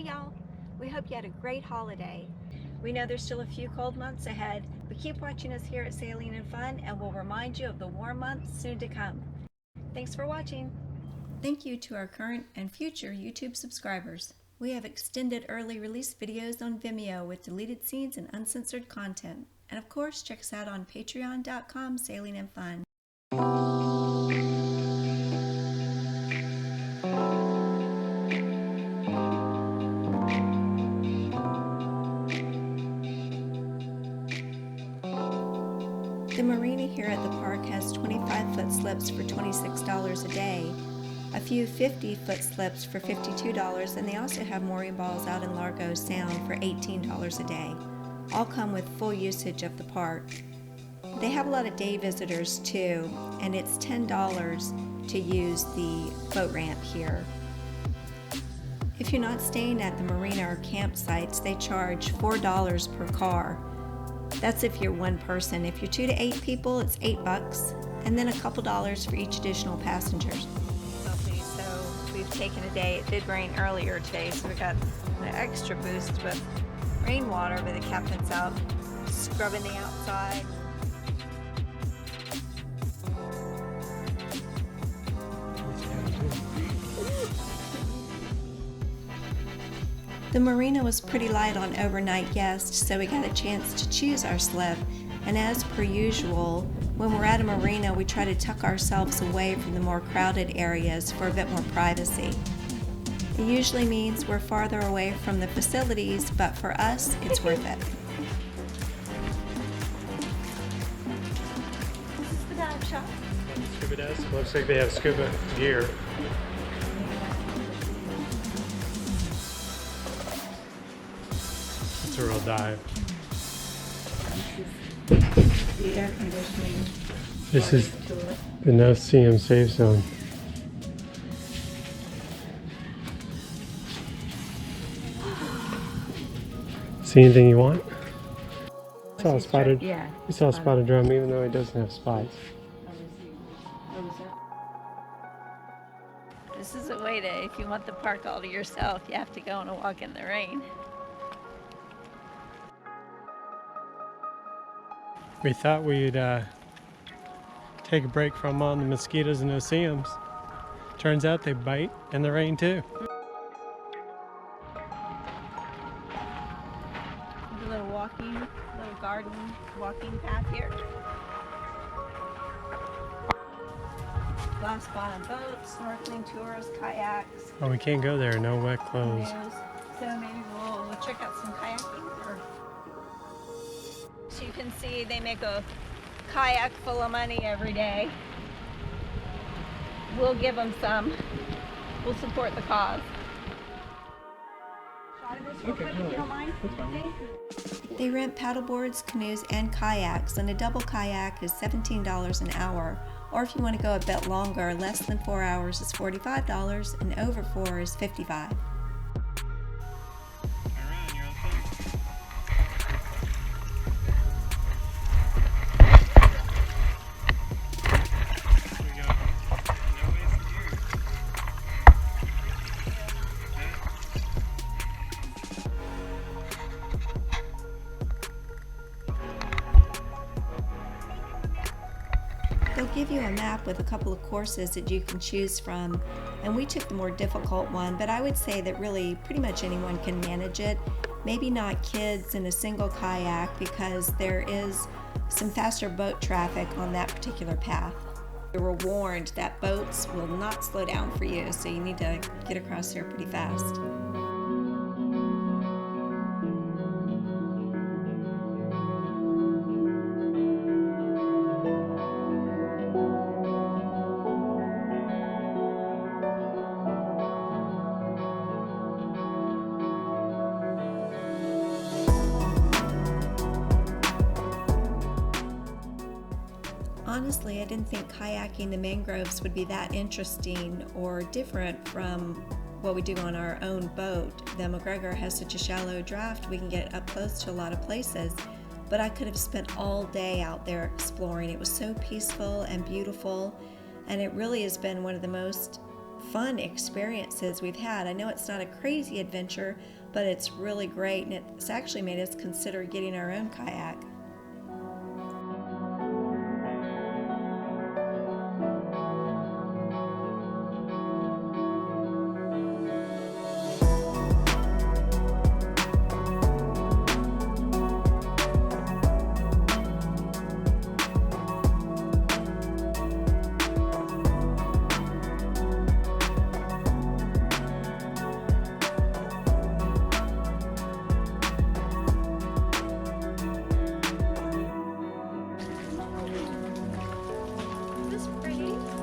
Hey y'all, we hope you had a great holiday. We know there's still a few cold months ahead, but keep watching us here at Sailing and Fun and we'll remind you of the warm months soon to come. Thanks for watching. Thank you to our current and future YouTube subscribers. We have extended early release videos on Vimeo with deleted scenes and uncensored content. And of course, check us out on patreon.com/sailing and fun. The marina here at the park has 25-foot slips for $26 a day, a few 50-foot slips for $52, and they also have mooring balls out in Largo Sound for $18 a day. All come with full usage of the park. They have a lot of day visitors too, and it's $10 to use the boat ramp here. If you're not staying at the marina or campsites, they charge $4 per car. That's if you're one person. If you're 2 to 8 people, it's $8, and then a couple dollars for each additional passengers. So we've taken a day. It did rain earlier today, so we got the extra boost with rainwater, but the captain's out scrubbing the outside. The marina was pretty light on overnight guests, so we got a chance to choose our slip. And as per usual, when we're at a marina, we try to tuck ourselves away from the more crowded areas for a bit more privacy. It usually means we're farther away from the facilities, but for us, it's worth it. This is the dive shop. Scuba does. Looks like they have scuba gear. It's a real dive. Air conditioning. This is the No CM safe zone. See anything you want? You saw a spotted. Yeah. You saw a spotted drum, even though it doesn't have spots. This is a way to, if you want the park all to yourself, you have to go on a walk in the rain. We thought we'd take a break from all the mosquitoes and no-see-ums. Turns out they bite in the rain too. A little garden walking path here. Glass bottom boats, snorkeling tours, kayaks. Oh, we can't go there. No wet clothes. So maybe we'll check out some kayaking. So you can see they make a kayak full of money every day. We'll give them some. We'll support the cause. Okay, if you don't mind. that's fine. They rent paddleboards, canoes, and kayaks, and a double kayak is $17 an hour. Or if you want to go a bit longer, less than 4 hours is $45, and over 4 is $55. They'll give you a map with a couple of courses that you can choose from, and we took the more difficult one, but I would say that really pretty much anyone can manage it. Maybe not kids in a single kayak because there is some faster boat traffic on that particular path. We were warned that boats will not slow down for you, so you need to get across here pretty fast. Honestly, I didn't think kayaking the mangroves would be that interesting or different from what we do on our own boat. The McGregor has such a shallow draft, we can get up close to a lot of places, but I could have spent all day out there exploring. It was so peaceful and beautiful, and it really has been one of the most fun experiences we've had. I know it's not a crazy adventure, but it's really great, and it's actually made us consider getting our own kayak.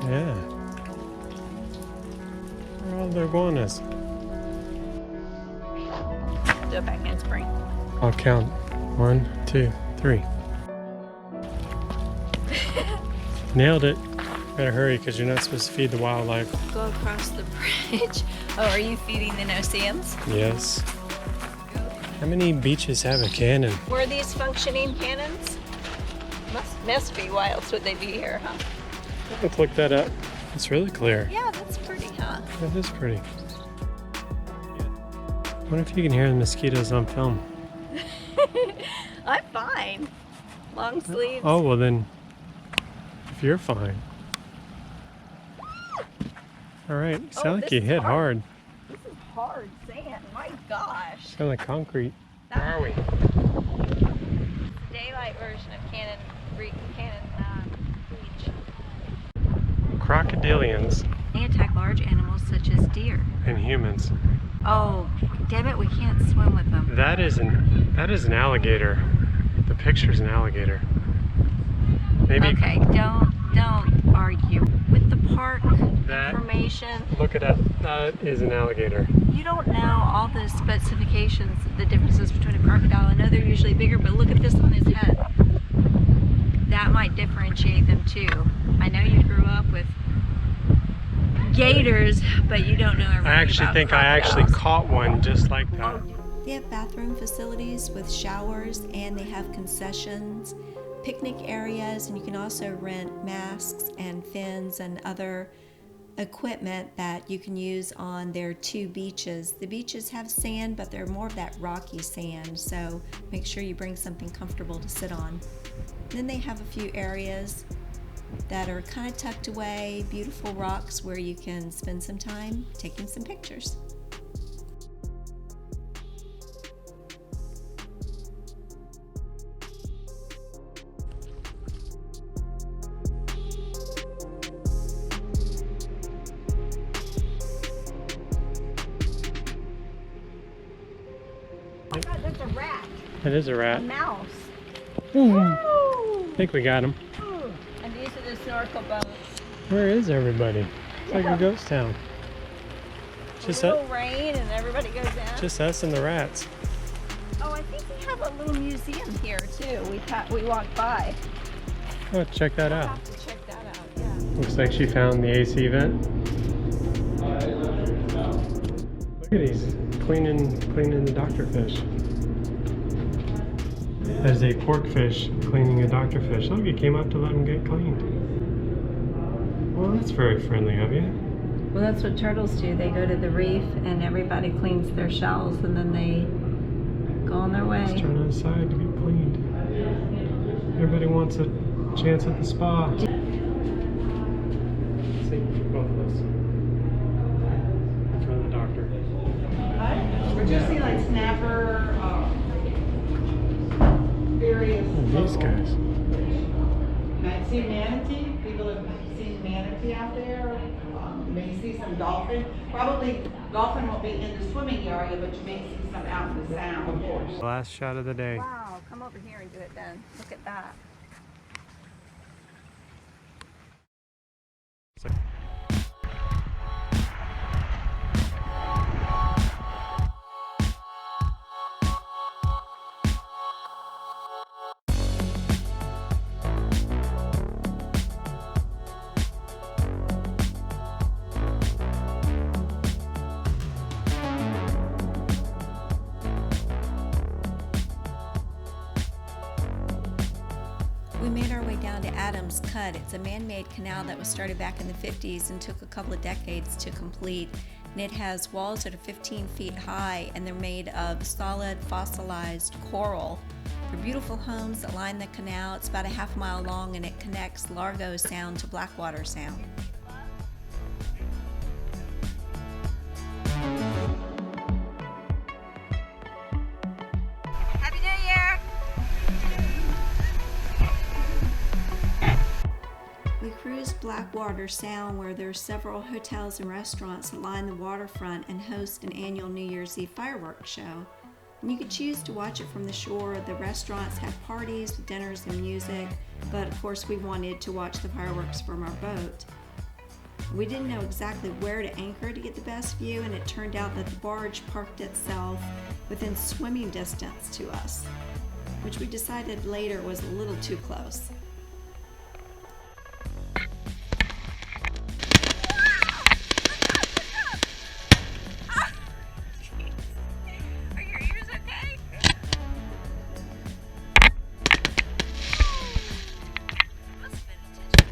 Yeah. Where are all the iguanas? Do a back handspring. I'll count. 1, 2, 3. Nailed it. Better hurry because you're not supposed to feed the wildlife. Go across the bridge. Oh, are you feeding the no-see-ums? Yes. How many beaches have a cannon? Were these functioning cannons? Must be. Why else would they be here, huh? Let's look that up. It's really clear. Yeah, that's pretty, huh? That is pretty. What if you can hear the mosquitoes on film? I'm fine. Long sleeves. Oh, well then, if you're fine. All right, sound like you hit hard. This is hard sand. My gosh. Kind of like concrete. Where are we? Daylight version of Cannon Beach. Crocodilians They attack large animals such as deer. and humans. Oh, damn it, we can't swim with them. That is an alligator. The picture's an alligator. Maybe. Okay, don't argue with the park That- information. Look at that. That is an alligator. You don't know all the specifications, the differences between a crocodile. I know they're usually bigger, but look at this on his head. That might differentiate them too. I know you grew up with gators, but you don't know everything I actually about think I actually crocodiles. caught one just like that. They have bathroom facilities with showers, and they have concessions, picnic areas, and you can also rent masks and fins and other equipment that you can use on their 2 beaches. The beaches have sand, but they're more of that rocky sand, so make sure you bring something comfortable to sit on. Then they have a few areas that are kind of tucked away, beautiful rocks where you can spend some time taking some pictures. There's a rat, It is a a rat. mouse. I think we got him. And these are the snorkel boats. Where is everybody? It's like a ghost town. Just a little rain and everybody goes in. just us and the rats. Oh, I think we have a little museum here too. We walked by. Oh, check that I'll out. have to check that out. Yeah. Looks like she found the AC vent. Look at these cleaning the doctor fish. As a pork fish cleaning a doctor fish. Look, you came up to let him get cleaned. Well, that's very friendly of you. Well, that's what turtles do. They go to the reef and everybody cleans their shells and then they go on their way. Let's turn on the side to get cleaned. Everybody wants a chance at the spa. See, both of us. In front of the doctor. We're just seeing like snapper, various. These guys. Might see manatee. People have seen manatee out there. You may see some dolphin. Probably dolphin won't be in the swimming area, but you may see some out in the sound. Of course. Last shot of the day. Wow, come over here and do it then. Look at that. We made our way down to Adams Cut. It's a man-made canal that was started back in the 50s and took a couple of decades to complete. And it has walls that are 15 feet high, and they're made of solid fossilized coral. They're beautiful homes that line the canal. It's about a half-mile long, and it connects Largo Sound to Blackwater Sound. Happy New Year! We cruised Blackwater Sound, where there are several hotels and restaurants that line the waterfront and host an annual New Year's Eve fireworks show. And you could choose to watch it from the shore. The restaurants have parties with dinners and music, but of course we wanted to watch the fireworks from our boat. We didn't know exactly where to anchor to get the best view, and it turned out that the barge parked itself within swimming distance to us, which we decided later was a little too close. Are your ears okay? Must have been intentional.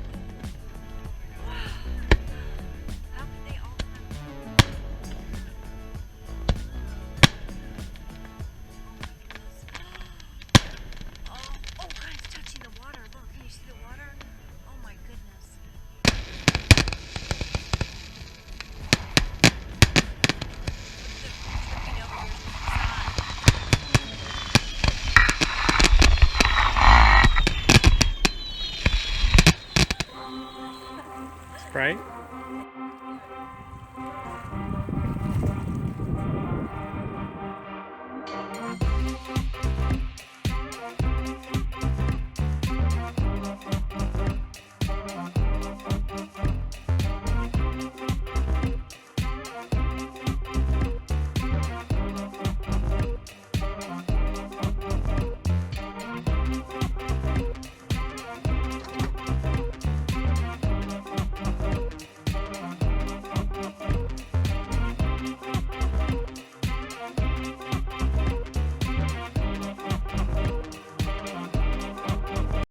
How could they all Oh, God, it's touching the water. Look, can you see the water? Oh my goodness. Tripping over your side. Sprite?